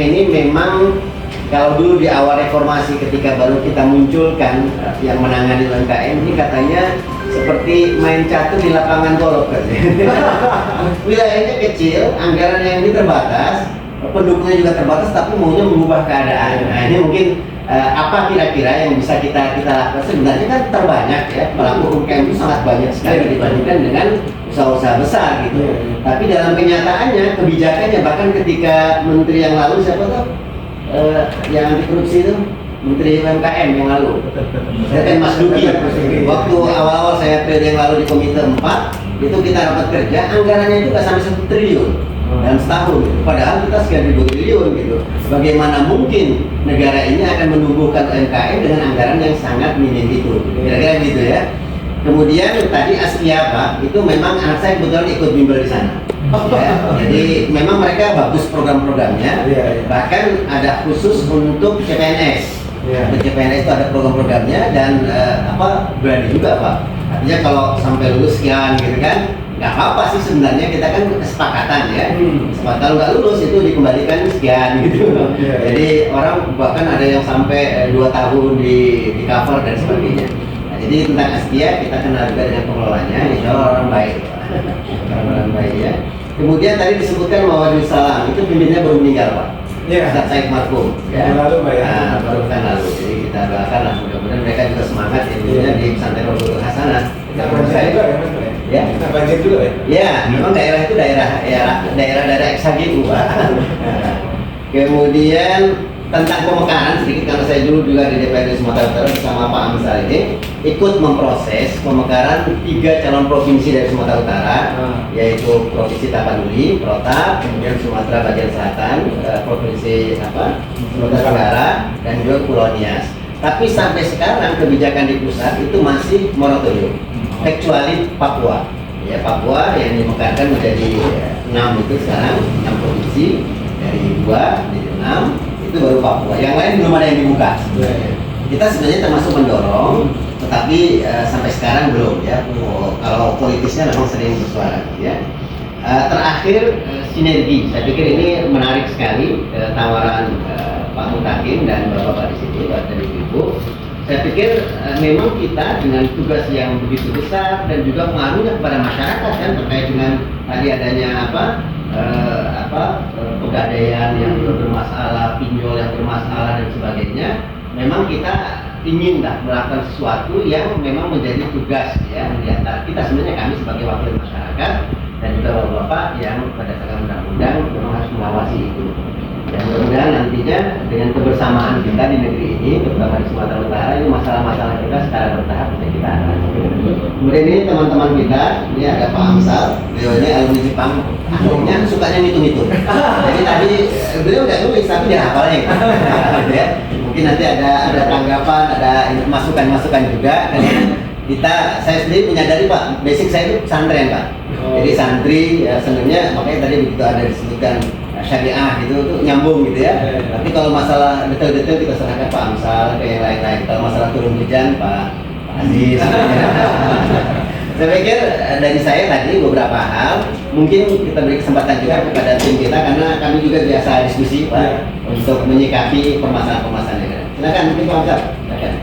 ini memang kalau dulu di awal reformasi ketika baru kita munculkan yang menangani UMKM ini katanya seperti main catur di lapangan golf kan. Wilayahnya kecil, anggaran yang ini terbatas, pendukungnya juga terbatas, tapi maunya mengubah keadaan. Nah ini mungkin apa kira-kira yang bisa kita lakukan? Sebenarnya kan terbanyak ya, pelaku UMKM itu sangat banyak sekali dibandingkan dengan usaha-usaha besar gitu. Tapi dalam kenyataannya, kebijakannya bahkan ketika menteri yang lalu siapa tuh yang anti korupsi itu, Menteri UMKM yang lalu, Mas Duki. Waktu awal-awal saya periode yang lalu di Komite 4, itu kita rapat kerja, anggarannya itu nggak sampai 1 triliun dalam setahun. Padahal kita sekian ribu triliun gitu. Bagaimana mungkin negara ini akan menumbuhkan UMKM dengan anggaran yang sangat minim itu? Kira-kira gitu ya. Kemudian tadi Askia Pak, itu memang anak saya kebetulan ikut bimbel di sana. Ya, jadi memang mereka bagus program-programnya, bahkan ada khusus untuk CPNS. Untuk CPNS itu ada program-programnya dan berani juga Pak. Artinya kalau sampai lulus sekian gitu kan, nggak apa-apa sih sebenarnya, kita kan kesepakatan ya. Kalau nggak lulus itu dikembalikan sekian gitu. Jadi orang bahkan ada yang sampai 2 tahun di cover dan sebagainya. Nah, jadi tentang Askia kita kenal juga dengan pengelolanya, insya Allah orang baik. Orang baik ya. Kemudian tadi disebutkan Mawadul Salam, itu pimpinannya baru meninggal Pak. Ustaz Said Marhum ya. Lalu Pak ya. Baru kan lalu, jadi kita doakan lah mudah-mudahan mereka juga semangat ilmunya di pesantren Robotul Hasanah. Kita banjir juga ya Mas ya? Kita banjir juga ya? Ya, memang daerah itu daerah XHGU Pak. Kemudian tentang pemekaran sedikit, karena saya dulu juga di DPRD Sumatera Utara bersama Pak Amsal ini ikut memproses pemekaran 3 calon provinsi dari Sumatera Utara, yaitu Provinsi Tapanuli, Protap, kemudian Sumatera bagian selatan, Provinsi Sumatera Tenggara, dan juga Pulau Nias. Tapi sampai sekarang kebijakan di pusat itu masih moratorium, kecuali Papua. Ya, Papua yang dimekarkan menjadi 6 itu sekarang, 6 provinsi dari 2 menjadi 6. Itu baru Papua, yang lain belum ada yang dibuka. Kita sebenarnya termasuk mendorong, tetapi sampai sekarang belum ya. Kalau politisnya memang sering bersuara ya. Terakhir sinergi, saya pikir ini menarik sekali tawaran Pak Mutakin dan Bapak-bapak di sini, Bapak dan Ibu. Saya pikir memang kita dengan tugas yang begitu besar dan juga pengaruhnya kepada masyarakat kan, terkait dengan tadi adanya pegadaian yang bermasalah, pinjol yang bermasalah dan sebagainya. Memang kita ingin melakukan sesuatu yang memang menjadi tugas ya di antara kita, sebenarnya kami sebagai wakil masyarakat dan juga bapak-bapak yang berdasarkan undang-undang memang harus mengawasi itu. Dan mudah-mudahan nantinya dengan kebersamaan kita di negeri ini, terutama di Sumatera Utara, ini masalah-masalah kita secara bertahap bisa kita atasi. Kemudian ini teman-teman kita, ini ada Pak Amsal, beliau ini alumni Jepang, akhirnya sukanya ngitung-ngitung. Jadi tadi beliau nggak nulis, tapi dia hafalnya. Ya. Mungkin nanti ada tanggapan, ada masukan-masukan juga. Saya sendiri menyadari Pak, basic saya itu pesantren Pak. Jadi santri ya, senangnya makanya tadi begitu ada disebutkan syariah gitu tuh nyambung gitu ya. Tapi kalau masalah detail-detail kita serahkan Pak Amsal ke yang lain-lain. Kalau masalah turun hujan Pak Aziz. Saya pikir dari saya tadi beberapa hal mungkin kita beri kesempatan juga kepada tim kita, karena kami juga biasa diskusi Pak untuk menyikapi permasalahan-permasalahan yang ada. Silakan mungkin Pak Amsal. Silakan.